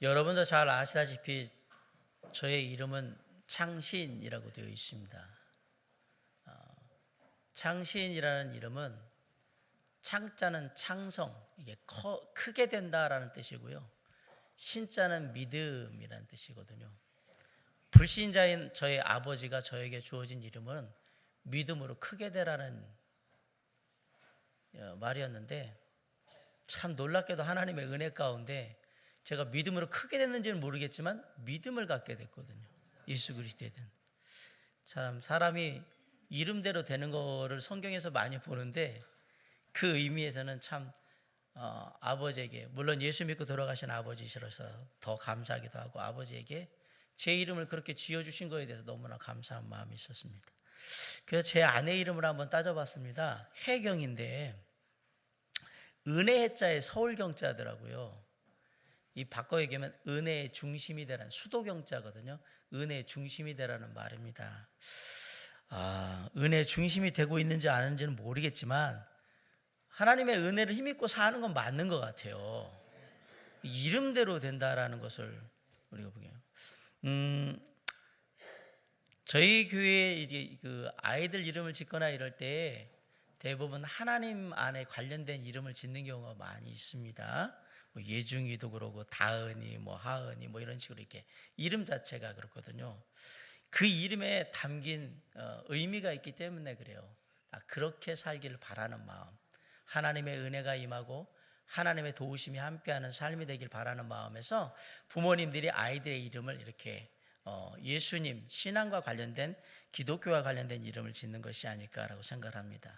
여러분도 잘 아시다시피 저의 이름은 창시인이라고 되어 있습니다. 창시인이라는 이름은 창자는 창성, 이게 크게 된다라는 뜻이고요. 신자는 믿음이라는 뜻이거든요. 불신자인 저의 아버지가 저에게 주어진 이름은 믿음으로 크게 되라는 말이었는데, 참 놀랍게도 하나님의 은혜 가운데 제가 믿음으로 크게 됐는지는 모르겠지만 믿음을 갖게 됐거든요. 예수 그리스도에 대한. 참 사람이 이름대로 되는 거를 성경에서 많이 보는데, 그 의미에서는 참 아버지에게, 물론 예수 믿고 돌아가신 아버지시라서 더 감사하기도 하고, 아버지에게 제 이름을 그렇게 지어주신 거에 대해서 너무나 감사한 마음이 있었습니다. 그래서 제 아내 이름을 한번 따져봤습니다. 혜경인데 은혜자의 서울경자더라고요. 이 바꿔 얘기하면 은혜의 중심이 되라는, 수도경자거든요. 은혜의 중심이 되라는 말입니다. 은혜의 중심이 되고 있는지 아는지는 모르겠지만 하나님의 은혜를 힘입고 사는 건 맞는 것 같아요. 이름대로 된다라는 것을 우리가 보게요. 저희 교회에 이제 그 아이들 이름을 짓거나 이럴 때 대부분 하나님 안에 관련된 이름을 짓는 경우가 많이 있습니다. 예중이도 그러고 다은이, 하은이 이런 식으로 이렇게 이름 자체가 그렇거든요. 그 이름에 담긴 의미가 있기 때문에 그래요. 그렇게 살기를 바라는 마음, 하나님의 은혜가 임하고 하나님의 도우심이 함께하는 삶이 되길 바라는 마음에서 부모님들이 아이들의 이름을 이렇게 예수님, 신앙과 관련된, 기독교와 관련된 이름을 짓는 것이 아닐까라고 생각을 합니다.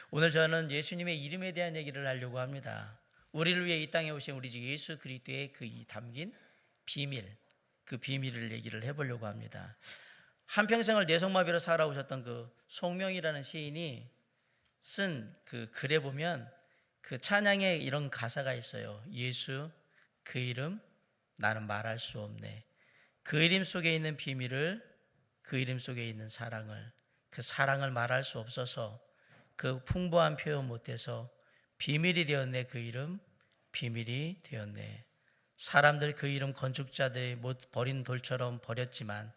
오늘 저는 예수님의 이름에 대한 얘기를 하려고 합니다. 우리를 위해 이 땅에 오신 우리 주 예수 그리스도의 그 담긴 비밀, 그 비밀을 얘기를 해보려고 합니다. 한평생을 뇌성마비로 살아오셨던 그 송명이라는 시인이 쓴 그 글에 보면 그 찬양에 이런 가사가 있어요. 예수, 그 이름 나는 말할 수 없네. 그 이름 속에 있는 비밀을, 그 이름 속에 있는 사랑을, 그 사랑을 말할 수 없어서 그 풍부한 표현 못해서 비밀이 되었네. 그 이름 비밀이 되었네. 사람들 그 이름 건축자들이 못 버린 돌처럼 버렸지만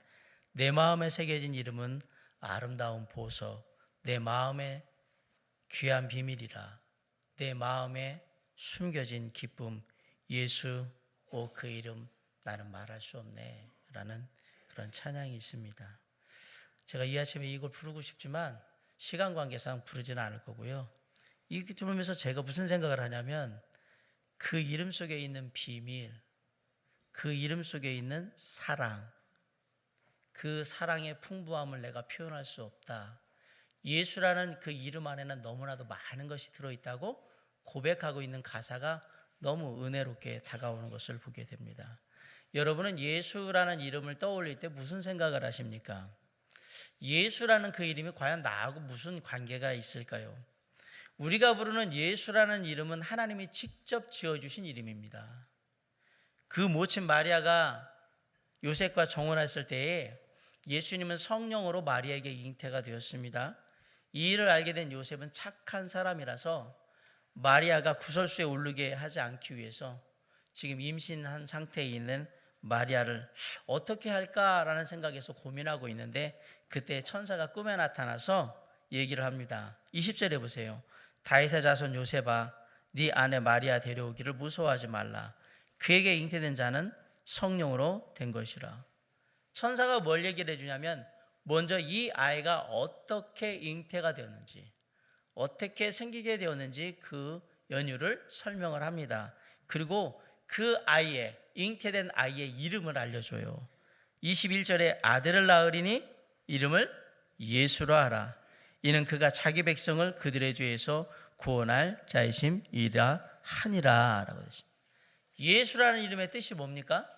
내 마음에 새겨진 이름은 아름다운 보석, 내 마음에 귀한 비밀이라. 내 마음에 숨겨진 기쁨, 예수, 오 그 이름 나는 말할 수 없네 라는 그런 찬양이 있습니다. 제가 이 아침에 이걸 부르고 싶지만 시간 관계상 부르지는 않을 거고요. 이렇게 들으면서 제가 무슨 생각을 하냐면, 그 이름 속에 있는 비밀, 그 이름 속에 있는 사랑, 그 사랑의 풍부함을 내가 표현할 수 없다. 예수라는 그 이름 안에는 너무나도 많은 것이 들어있다고 고백하고 있는 가사가 너무 은혜롭게 다가오는 것을 보게 됩니다. 여러분은 예수라는 이름을 떠올릴 때 무슨 생각을 하십니까? 예수라는 그 이름이 과연 나하고 무슨 관계가 있을까요? 우리가 부르는 예수라는 이름은 하나님이 직접 지어주신 이름입니다. 그 모친 마리아가 요셉과 정혼했을 때에 예수님은 성령으로 마리아에게 잉태가 되었습니다. 이 일을 알게 된 요셉은 착한 사람이라서 마리아가 구설수에 오르게 하지 않기 위해서 지금 임신한 상태에 있는 마리아를 어떻게 할까라는 생각에서 고민하고 있는데, 그때 천사가 꿈에 나타나서 얘기를 합니다. 20절에 보세요. 다윗의 자손 요셉아, 네 아내 마리아 데려오기를 무서워하지 말라. 그에게 잉태된 자는 성령으로 된 것이라. 천사가 뭘 얘기를 해주냐면, 먼저 이 아이가 어떻게 잉태가 되었는지, 어떻게 생기게 되었는지 그 연유를 설명을 합니다. 그리고 그 아이의, 잉태된 아이의 이름을 알려줘요. 21절에 아들을 낳으리니 이름을 예수로 하라. 이는 그가 자기 백성을 그들의 죄에서 구원할 자이심이라 하니라 라고 했습니다. 예수라는 이름의 뜻이 뭡니까?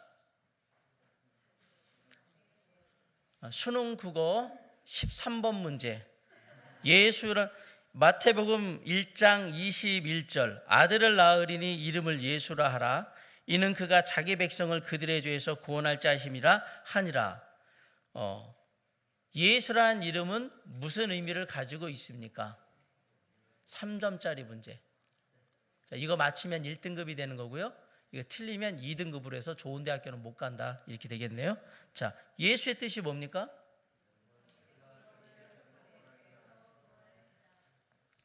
수능 국어 13번 문제. 예수를, 마태복음 1장 21절 아들을 낳으리니 이름을 예수라 하라. 이는 그가 자기 백성을 그들의 죄에서 구원할 자이심이라 하니라. 예수라는 이름은 무슨 의미를 가지고 있습니까? 3점짜리 문제. 자, 이거 맞히면 1등급이 되는 거고요. 이거 틀리면 2등급으로 해서 좋은 대학교는 못 간다 이렇게 되겠네요. 자, 예수의 뜻이 뭡니까?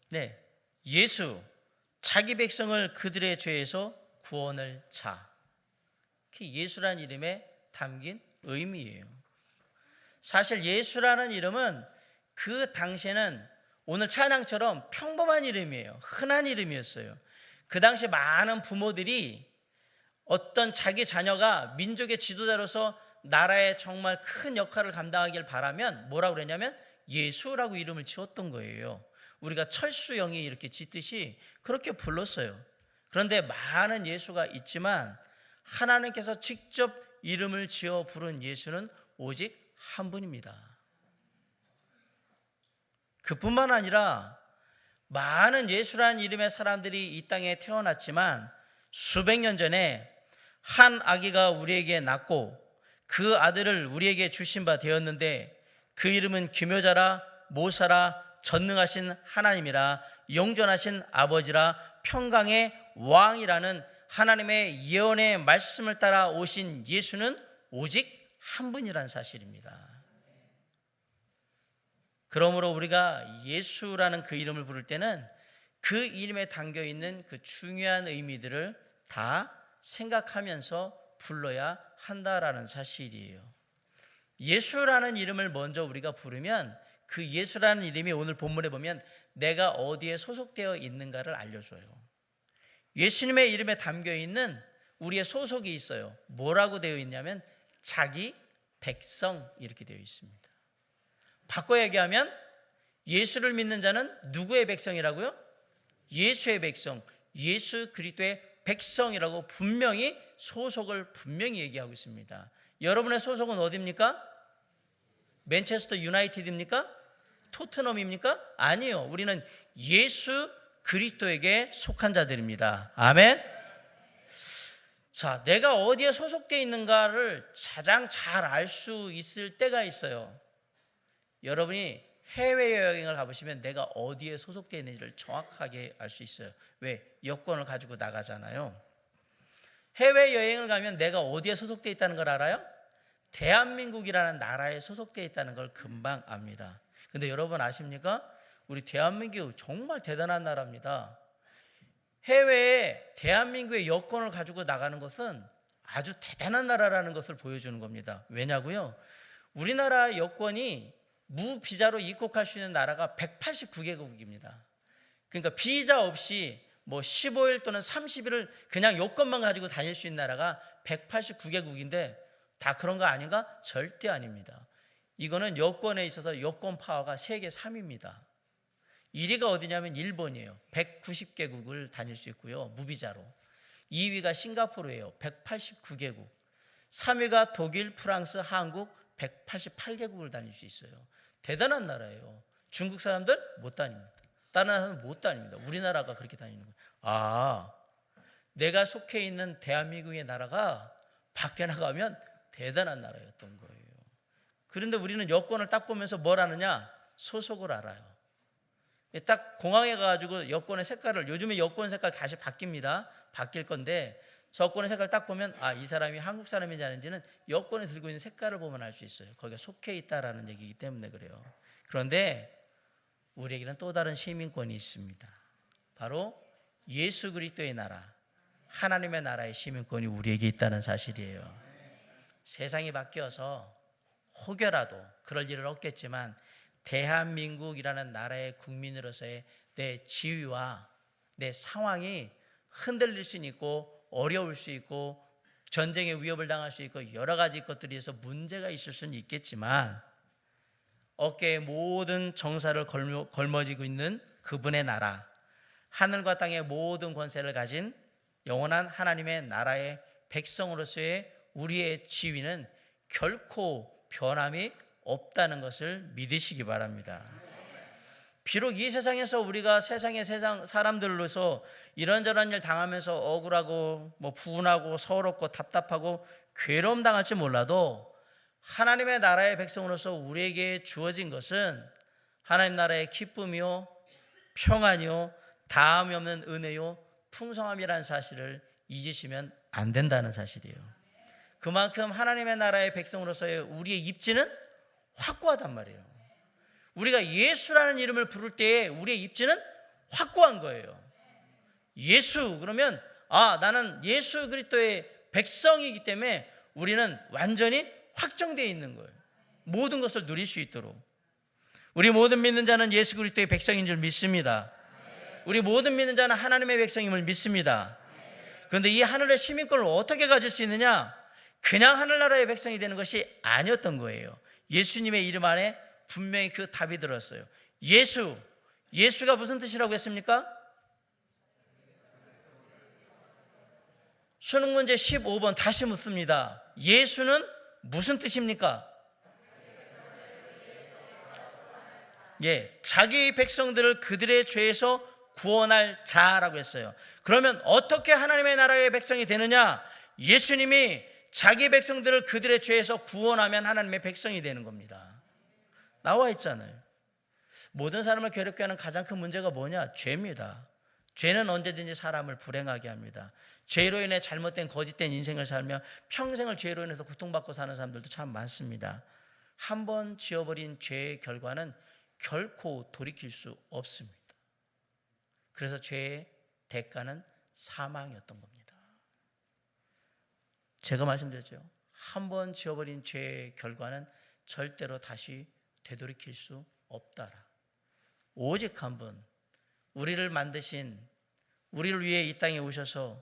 네, 예수 자기 백성을 그들의 죄에서 구원을 자. 그게 예수라는 이름에 담긴 의미예요. 사실 예수라는 이름은 그 당시에는 오늘 찬양처럼 평범한 이름이에요. 흔한 이름이었어요. 그 당시 많은 부모들이 어떤 자기 자녀가 민족의 지도자로서 나라에 정말 큰 역할을 감당하길 바라면 뭐라고 그랬냐면 예수라고 이름을 지었던 거예요. 우리가 철수영이 이렇게 짓듯이 그렇게 불렀어요. 그런데 많은 예수가 있지만 하나님께서 직접 이름을 지어 부른 예수는 오직 한 분입니다. 그뿐만 아니라 많은 예수라는 이름의 사람들이 이 땅에 태어났지만 수백 년 전에 한 아기가 우리에게 낳고 그 아들을 우리에게 주신 바 되었는데 그 이름은 기묘자라 모사라 전능하신 하나님이라 영존하신 아버지라 평강의 왕이라는 하나님의 예언의 말씀을 따라 오신 예수는 오직 한 분이라는 사실입니다. 그러므로 우리가 예수라는 그 이름을 부를 때는 그 이름에 담겨 있는 그 중요한 의미들을 다 생각하면서 불러야 한다라는 사실이에요. 예수라는 이름을 먼저 우리가 부르면 그 예수라는 이름이 오늘 본문에 보면 내가 어디에 소속되어 있는가를 알려줘요. 예수님의 이름에 담겨 있는 우리의 소속이 있어요. 뭐라고 되어 있냐면 자기 백성 이렇게 되어 있습니다. 바꿔 얘기하면 예수를 믿는 자는 누구의 백성이라고요? 예수의 백성, 예수 그리스도의 백성이라고 분명히 소속을 분명히 얘기하고 있습니다. 여러분의 소속은 어디입니까? 맨체스터 유나이티드입니까? 토트넘입니까? 아니요. 우리는 예수 그리스도에게 속한 자들입니다. 아멘. 자, 내가 어디에 소속되어 있는가를 가장 잘 알 수 있을 때가 있어요. 여러분이 해외여행을 가보시면 내가 어디에 소속되어 있는지를 정확하게 알 수 있어요. 왜? 여권을 가지고 나가잖아요. 해외여행을 가면 내가 어디에 소속되어 있다는 걸 알아요? 대한민국이라는 나라에 소속되어 있다는 걸 금방 압니다. 근데 여러분 아십니까? 우리 대한민국 정말 대단한 나라입니다. 해외에 대한민국의 여권을 가지고 나가는 것은 아주 대단한 나라라는 것을 보여주는 겁니다. 왜냐고요? 우리나라 여권이 무비자로 입국할 수 있는 나라가 189개국입니다. 그러니까 비자 없이 뭐 15일 또는 30일을 그냥 여권만 가지고 다닐 수 있는 나라가 189개국인데 다 그런 거 아닌가? 절대 아닙니다. 이거는 여권에 있어서 여권 파워가 세계 3위입니다. 1위가 어디냐면 일본이에요. 190개국을 다닐 수 있고요. 무비자로. 2위가 싱가포르예요. 189개국. 3위가 독일, 프랑스, 한국 188개국을 다닐 수 있어요. 대단한 나라예요. 중국 사람들 못 다닙니다. 다른 나라는 못 다닙니다. 우리나라가 그렇게 다니는 거예요. 아, 내가 속해 있는 대한민국의 나라가 밖에 나가면 대단한 나라였던 거예요. 그런데 우리는 여권을 딱 보면서 뭘 아느냐? 소속을 알아요. 딱 공항에 가가지고 여권의 색깔을, 요즘에 여권 색깔 다시 바뀝니다. 바뀔 건데 여권의 색깔 딱 보면 아, 이 사람이 한국 사람인지 아닌지는 여권에 들고 있는 색깔을 보면 알 수 있어요. 거기가 속해 있다라는 얘기이기 때문에 그래요. 그런데 우리에게는 또 다른 시민권이 있습니다. 바로 예수 그리스도의 나라, 하나님의 나라의 시민권이 우리에게 있다는 사실이에요. 세상이 바뀌어서 혹여라도 그럴 일은 없겠지만 대한민국이라는 나라의 국민으로서의 내 지위와 내 상황이 흔들릴 수 있고 어려울 수 있고 전쟁의 위협을 당할 수 있고 여러 가지 것들에 의해서 문제가 있을 수는 있겠지만 어깨에 모든 정사를 걸머쥐고 있는 그분의 나라, 하늘과 땅의 모든 권세를 가진 영원한 하나님의 나라의 백성으로서의 우리의 지위는 결코 변함이 없다는 것을 믿으시기 바랍니다. 비록 이 세상에서 우리가 세상의 사람들로서 이런저런 일 당하면서 억울하고 분하고 서럽고 답답하고 괴로움 당할지 몰라도 하나님의 나라의 백성으로서 우리에게 주어진 것은 하나님 나라의 기쁨이요 평안이요 다함이 없는 은혜요 풍성함이라는 사실을 잊으시면 안 된다는 사실이에요. 그만큼 하나님의 나라의 백성으로서의 우리의 입지는 확고하단 말이에요. 우리가 예수라는 이름을 부를 때에 우리의 입지는 확고한 거예요. 예수 그러면 나는 예수 그리스도의 백성이기 때문에 우리는 완전히 확정되어 있는 거예요. 모든 것을 누릴 수 있도록. 우리 모든 믿는 자는 예수 그리스도의 백성인 줄 믿습니다. 우리 모든 믿는 자는 하나님의 백성임을 믿습니다. 그런데 이 하늘의 시민권을 어떻게 가질 수 있느냐? 그냥 하늘나라의 백성이 되는 것이 아니었던 거예요. 예수님의 이름 안에 분명히 그 답이 들었어요. 예수가 무슨 뜻이라고 했습니까? 수능 문제 15번 다시 묻습니다. 예수는 무슨 뜻입니까? 자기 백성들을 그들의 죄에서 구원할 자라고 했어요. 그러면 어떻게 하나님의 나라의 백성이 되느냐? 예수님이 자기 백성들을 그들의 죄에서 구원하면 하나님의 백성이 되는 겁니다. 나와 있잖아요. 모든 사람을 괴롭게 하는 가장 큰 문제가 뭐냐? 죄입니다. 죄는 언제든지 사람을 불행하게 합니다. 죄로 인해 잘못된 거짓된 인생을 살며 평생을 죄로 인해서 고통받고 사는 사람들도 참 많습니다. 한 번 지어버린 죄의 결과는 결코 돌이킬 수 없습니다. 그래서 죄의 대가는 사망이었던 겁니다. 제가 말씀드렸죠. 한 번 지어버린 죄의 결과는 절대로 다시 되돌이킬 수 없다라. 오직 한 분, 우리를 만드신, 우리를 위해 이 땅에 오셔서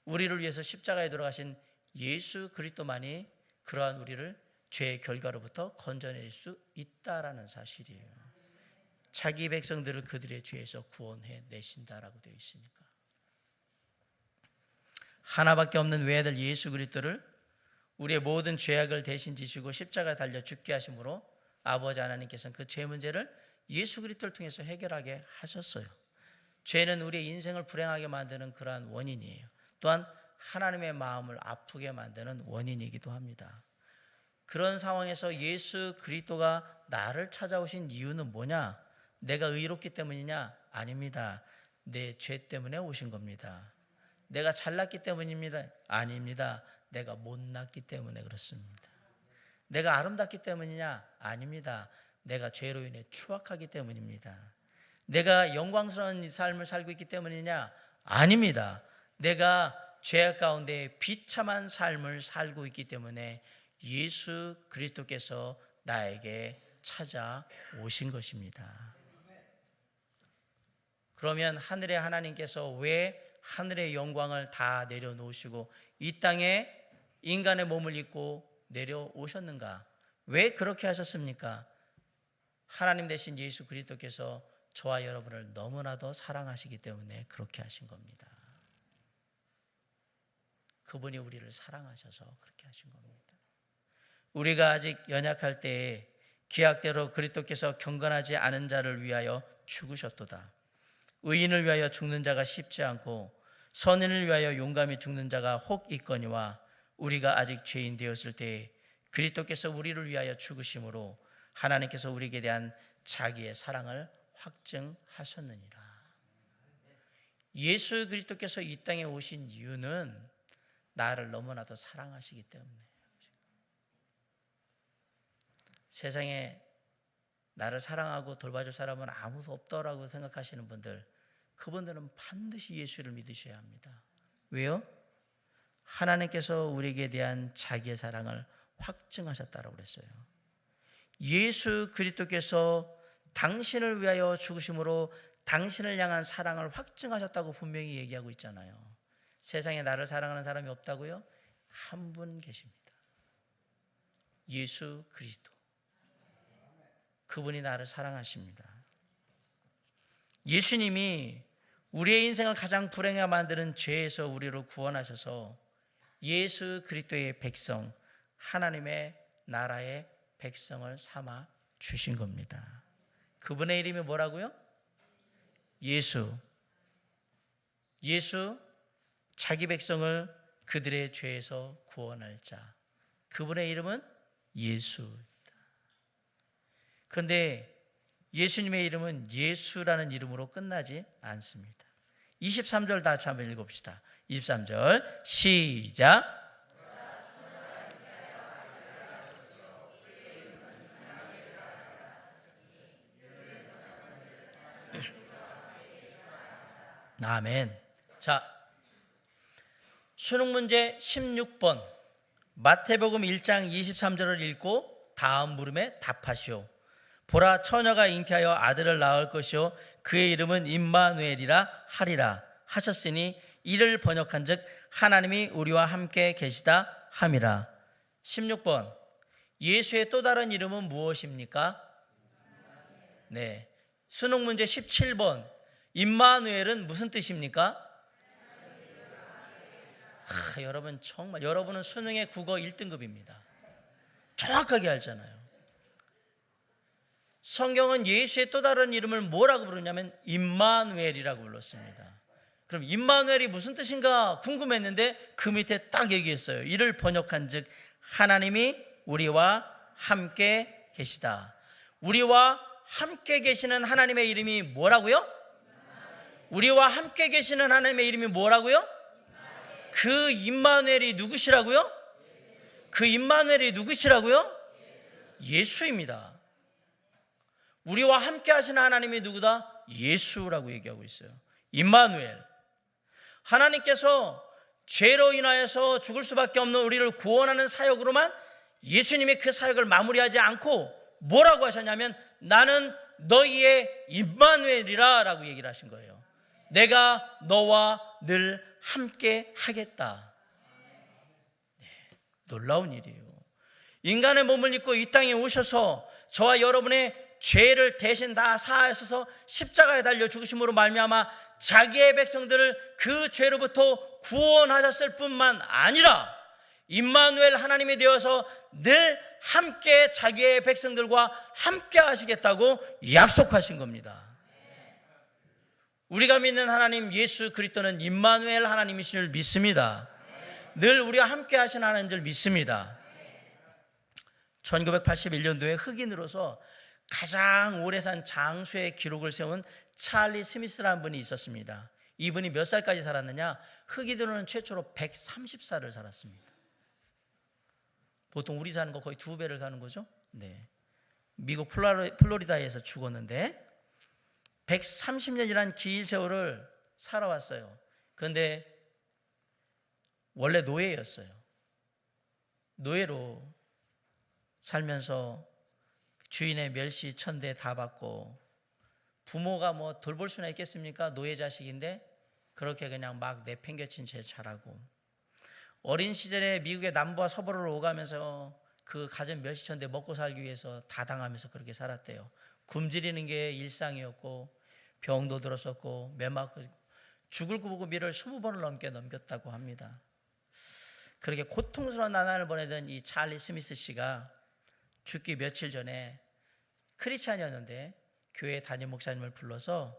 우리를 위해서 십자가에 돌아가신 예수 그리스도만이 그러한 우리를 죄의 결과로부터 건져낼 수 있다라는 사실이에요. 자기 백성들을 그들의 죄에서 구원해 내신다라고 되어 있으니까. 하나밖에 없는 외아들 예수 그리스도를 우리의 모든 죄악을 대신 지시고 십자가에 달려 죽게 하심으로 아버지 하나님께서는 그 죄 문제를 예수 그리스도를 통해서 해결하게 하셨어요. 죄는 우리의 인생을 불행하게 만드는 그러한 원인이에요. 또한 하나님의 마음을 아프게 만드는 원인이기도 합니다. 그런 상황에서 예수 그리스도가 나를 찾아오신 이유는 뭐냐? 내가 의롭기 때문이냐? 아닙니다. 내 죄 때문에 오신 겁니다. 내가 잘났기 때문입니다. 아닙니다. 내가 못났기 때문에 그렇습니다. 내가 아름답기 때문이냐? 아닙니다. 내가 죄로 인해 추악하기 때문입니다. 내가 영광스러운 삶을 살고 있기 때문이냐? 아닙니다. 내가 죄악 가운데 비참한 삶을 살고 있기 때문에 예수 그리스도께서 나에게 찾아오신 것입니다. 그러면 하늘의 하나님께서 왜 하늘의 영광을 다 내려놓으시고 이 땅에 인간의 몸을 입고 내려오셨는가? 왜 그렇게 하셨습니까? 하나님 되신 예수 그리스도께서 저와 여러분을 너무나도 사랑하시기 때문에 그렇게 하신 겁니다. 그분이 우리를 사랑하셔서 그렇게 하신 겁니다. 우리가 아직 연약할 때에 기약대로 그리스도께서 경건하지 않은 자를 위하여 죽으셨도다. 의인을 위하여 죽는 자가 쉽지 않고 선인을 위하여 용감히 죽는 자가 혹 있거니와 우리가 아직 죄인 되었을 때에 그리스도께서 우리를 위하여 죽으심으로 하나님께서 우리에게 대한 자기의 사랑을 확증하셨느니라. 예수 그리스도께서 이 땅에 오신 이유는 나를 너무나도 사랑하시기 때문에. 세상에 나를 사랑하고 돌봐줄 사람은 아무도 없더라고 생각하시는 분들, 그분들은 반드시 예수를 믿으셔야 합니다. 왜요? 하나님께서 우리에게 대한 자기의 사랑을 확증하셨다고 그랬어요. 예수 그리스도께서 당신을 위하여 죽으심으로 당신을 향한 사랑을 확증하셨다고 분명히 얘기하고 있잖아요. 세상에 나를 사랑하는 사람이 없다고요? 한 분 계십니다. 예수 그리스도. 그분이 나를 사랑하십니다. 예수님이 우리의 인생을 가장 불행하게 만드는 죄에서 우리를 구원하셔서 예수 그리스도의 백성, 하나님의 나라의 백성을 삼아 주신 겁니다. 그분의 이름이 뭐라고요? 예수. 자기 백성을 그들의 죄에서 구원할 자. 그분의 이름은 예수입니다. 그런데 예수님의 이름은 예수라는 이름으로 끝나지 않습니다. 23절 다시 한번 읽어봅시다. 23절 시작. 아멘. 자, 수능 문제 16번 마태복음 1장 23절을 읽고 다음 물음에 답하시오. 보라, 처녀가 잉태하여 아들을 낳을 것이요 그의 이름은 임마누엘이라 하리라 하셨으니 이를 번역한즉 하나님이 우리와 함께 계시다 함이라. 16번 예수의 또 다른 이름은 무엇입니까? 네. 수능 문제 17번 임마누엘은 무슨 뜻입니까? 여러분 정말 여러분은 수능의 국어 1등급입니다. 정확하게 알잖아요. 성경은 예수의 또 다른 이름을 뭐라고 부르냐면 임마누엘이라고 불렀습니다. 그럼 임마누엘이 무슨 뜻인가 궁금했는데 그 밑에 딱 얘기했어요. 이를 번역한즉 하나님이 우리와 함께 계시다. 우리와 함께 계시는 하나님의 이름이 뭐라고요? 우리와 함께 계시는 하나님의 이름이 뭐라고요? 그 임마누엘이 누구시라고요? 그 임마누엘이 누구시라고요? 예수입니다. 우리와 함께 하시는 하나님이 누구다? 예수라고 얘기하고 있어요. 임마누엘. 하나님께서 죄로 인하여서 죽을 수밖에 없는 우리를 구원하는 사역으로만 예수님이 그 사역을 마무리하지 않고 뭐라고 하셨냐면 나는 너희의 임마누엘이라 라고 얘기를 하신 거예요. 내가 너와 늘 함께 하겠다. 네, 놀라운 일이에요. 인간의 몸을 입고 이 땅에 오셔서 저와 여러분의 죄를 대신 다 사하셔서 십자가에 달려 죽으심으로 말미암아 자기의 백성들을 그 죄로부터 구원하셨을 뿐만 아니라 임마누엘 하나님이 되어서 늘 함께 자기의 백성들과 함께 하시겠다고 약속하신 겁니다. 우리가 믿는 하나님 예수 그리스도는 임마누엘 하나님이신 줄 믿습니다. 늘 우리와 함께 하신 하나님 줄 믿습니다. 1981년도에 흑인으로서 가장 오래 산 장수의 기록을 세운 찰리 스미스라는 분이 있었습니다. 이분이 몇 살까지 살았느냐? 흑인으로는 최초로 130살을 살았습니다. 보통 우리 사는 거 거의 2배를 사는 거죠. 네. 미국 플로리다에서 죽었는데 130년이란 긴 세월을 살아왔어요. 그런데 원래 노예였어요. 노예로 살면서 주인의 멸시 천대 다 받고 부모가 뭐 돌볼 수나 있겠습니까? 노예 자식인데 그렇게 그냥 막 내팽개친 채 자라고 어린 시절에 미국의 남부와 서부를 오가면서 그 가진 멸시천대 먹고 살기 위해서 다 당하면서 그렇게 살았대요. 굶주리는 게 일상이었고 병도 들었었고 매맞고 죽을 구보고 미를 20번을 넘게 넘겼다고 합니다. 그렇게 고통스러운 나날을 보내던 이 찰리 스미스 씨가 죽기 며칠 전에 크리스찬이었는데 교회 담임 목사님을 불러서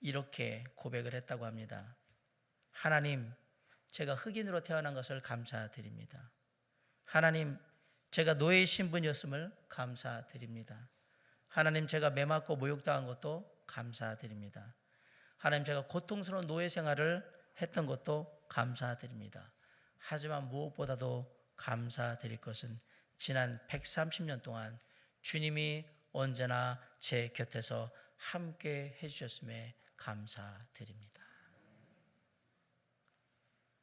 이렇게 고백을 했다고 합니다. 하나님, 제가 흑인으로 태어난 것을 감사드립니다. 하나님, 제가 노예의 신분이었음을 감사드립니다. 하나님, 제가 매맞고 모욕당한 것도 감사드립니다. 하나님, 제가 고통스러운 노예 생활을 했던 것도 감사드립니다. 하지만 무엇보다도 감사드릴 것은 지난 130년 동안 주님이 언제나 제 곁에서 함께 해주셨음에 감사드립니다.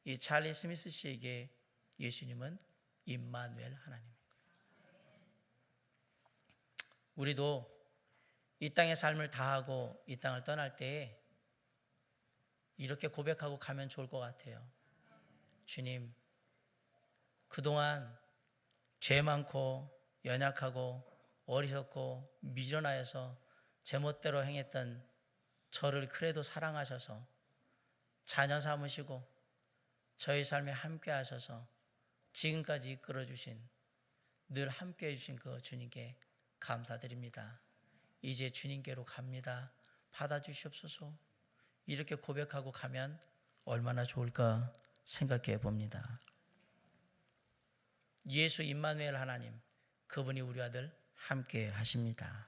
이 찰리 스미스 씨에게 예수님은 임마누엘 하나님입니다. 우리도 이 땅의 삶을 다하고 이 땅을 떠날 때 이렇게 고백하고 가면 좋을 것 같아요. 주님, 그동안 죄 많고 연약하고 어리석고 미련하여서 제멋대로 행했던 저를 그래도 사랑하셔서 자녀 삼으시고 저희 삶에 함께 하셔서 지금까지 이끌어 주신 늘 함께 해주신 그 주님께 감사드립니다. 이제 주님께로 갑니다. 받아주시옵소서. 이렇게 고백하고 가면 얼마나 좋을까 생각해 봅니다. 예수 임마누엘 하나님, 그분이 우리와 늘 함께 하십니다.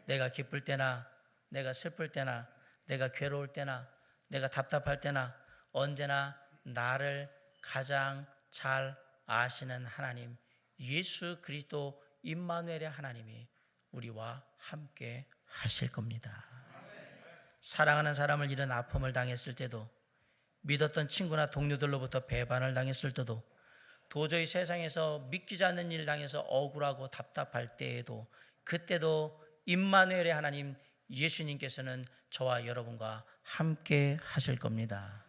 내가 기쁠 때나 내가 슬플 때나 내가 괴로울 때나 내가 답답할 때나 언제나 나를 가장 잘 아시는 하나님 예수 그리스도 임마누엘의 하나님이 우리와 함께 하실 겁니다. 사랑하는 사람을 잃은 아픔을 당했을 때도, 믿었던 친구나 동료들로부터 배반을 당했을 때도, 도저히 세상에서 믿기지 않는 일을 당해서 억울하고 답답할 때에도, 그때도 임마누엘의 하나님 예수님께서는 저와 여러분과 함께 하실 겁니다.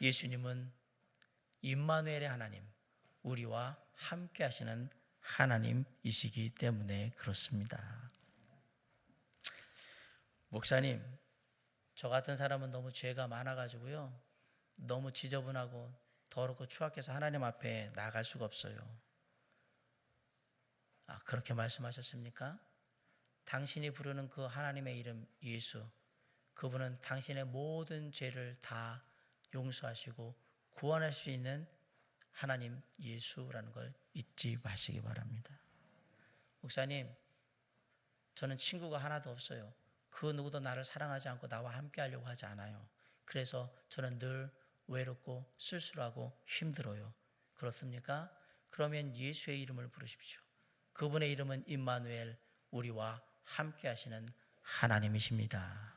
예수님은 임마누엘의 하나님, 우리와 함께 하시는 하나님이시기 때문에 그렇습니다. 목사님, 저 같은 사람은 너무 죄가 많아가지고요, 너무 지저분하고 더럽고 추악해서 하나님 앞에 나갈 수가 없어요. 그렇게 말씀하셨습니까? 당신이 부르는 그 하나님의 이름 예수, 그분은 당신의 모든 죄를 다 용서하시고 구원할 수 있는 하나님 예수라는 걸 잊지 마시기 바랍니다. 목사님, 저는 친구가 하나도 없어요. 그 누구도 나를 사랑하지 않고 나와 함께 하려고 하지 않아요. 그래서 저는 늘 외롭고 쓸쓸하고 힘들어요. 그렇습니까? 그러면 예수의 이름을 부르십시오. 그분의 이름은 임마누엘, 우리와 함께 하시는 하나님이십니다.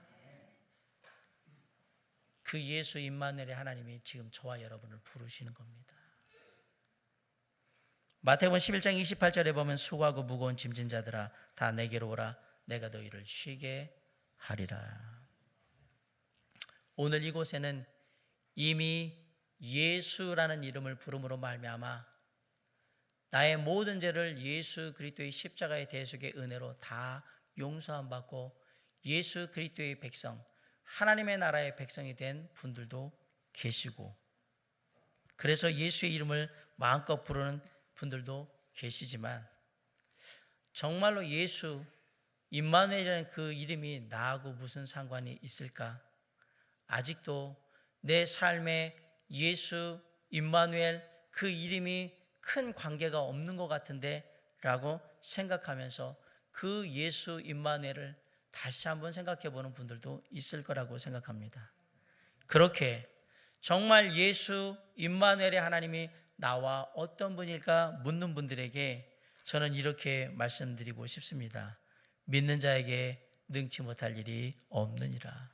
그 예수 임마누엘의 하나님이 지금 저와 여러분을 부르시는 겁니다. 마태복음 11장 28절에 보면 수고하고 무거운 짐진 자들아 다 내게로 오라, 내가 너희를 쉬게 하리라. 오늘 이곳에는 이미 예수라는 이름을 부름으로 말미암아 나의 모든 죄를 예수 그리스도의 십자가의 대속의 은혜로 다 용서함 받고 예수 그리스도의 백성, 하나님의 나라의 백성이 된 분들도 계시고, 그래서 예수의 이름을 마음껏 부르는 분들도 계시지만, 정말로 예수 임마누엘이라는 그 이름이 나하고 무슨 상관이 있을까? 아직도 내 삶에 예수 임마누엘 그 이름이 큰 관계가 없는 것 같은데 라고 생각하면서 그 예수 임마누엘을 다시 한번 생각해 보는 분들도 있을 거라고 생각합니다. 그렇게 정말 예수 임마누엘의 하나님이 나와 어떤 분일까 묻는 분들에게 저는 이렇게 말씀드리고 싶습니다. 믿는 자에게 능치 못할 일이 없느니라.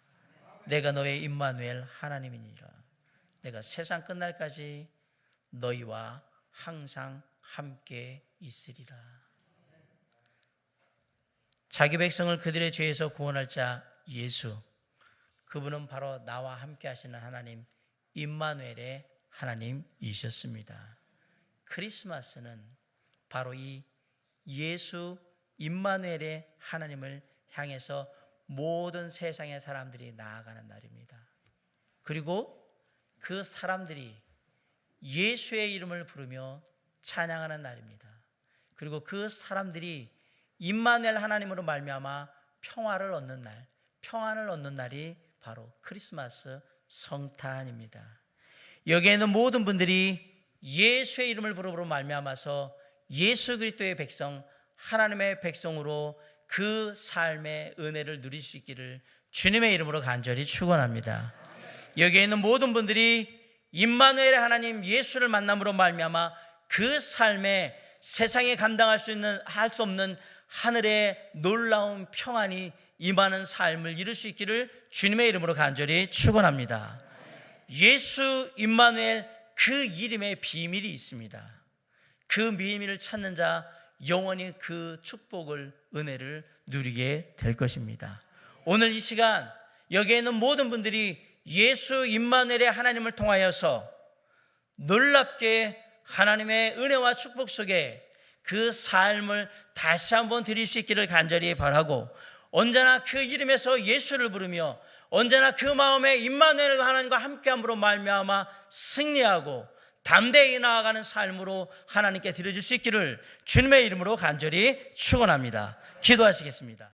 내가 너의 임마누엘 하나님이니라. 내가 세상 끝날까지 너희와 항상 함께 있으리라. 자기 백성을 그들의 죄에서 구원할 자 예수, 그분은 바로 나와 함께 하시는 하나님 임마누엘의 하나님이셨습니다. 크리스마스는 바로 이 예수 임마누엘의 하나님을 향해서 모든 세상의 사람들이 나아가는 날입니다. 그리고 그 사람들이 예수의 이름을 부르며 찬양하는 날입니다. 그리고 그 사람들이 임마누엘 하나님으로 말미암아 평화를 얻는 날, 평안을 얻는 날이 바로 크리스마스 성탄입니다. 여기에 있는 모든 분들이 예수의 이름을 부르므로 말미암아서 예수 그리스도의 백성, 하나님의 백성으로 그 삶의 은혜를 누릴 수 있기를 주님의 이름으로 간절히 축원합니다. 여기에 있는 모든 분들이 임마누엘의 하나님 예수를 만남으로 말미암아 그 삶에 세상에 감당할 수 있는 할 수 없는 하늘의 놀라운 평안이 임하는 삶을 이룰 수 있기를 주님의 이름으로 간절히 축원합니다. 예수 임마누엘 그 이름의 비밀이 있습니다. 그 비밀을 찾는 자 영원히 그 축복을, 은혜를 누리게 될 것입니다. 오늘 이 시간 여기에 있는 모든 분들이 예수 임마누엘의 하나님을 통하여서 놀랍게 하나님의 은혜와 축복 속에 그 삶을 다시 한번 드릴 수 있기를 간절히 바라고, 언제나 그 이름에서 예수를 부르며 언제나 그 마음에 임마누엘 하나님과 함께함으로 말미암아 승리하고 담대히 나아가는 삶으로 하나님께 드려줄 수 있기를 주님의 이름으로 간절히 축원합니다. 기도하시겠습니다.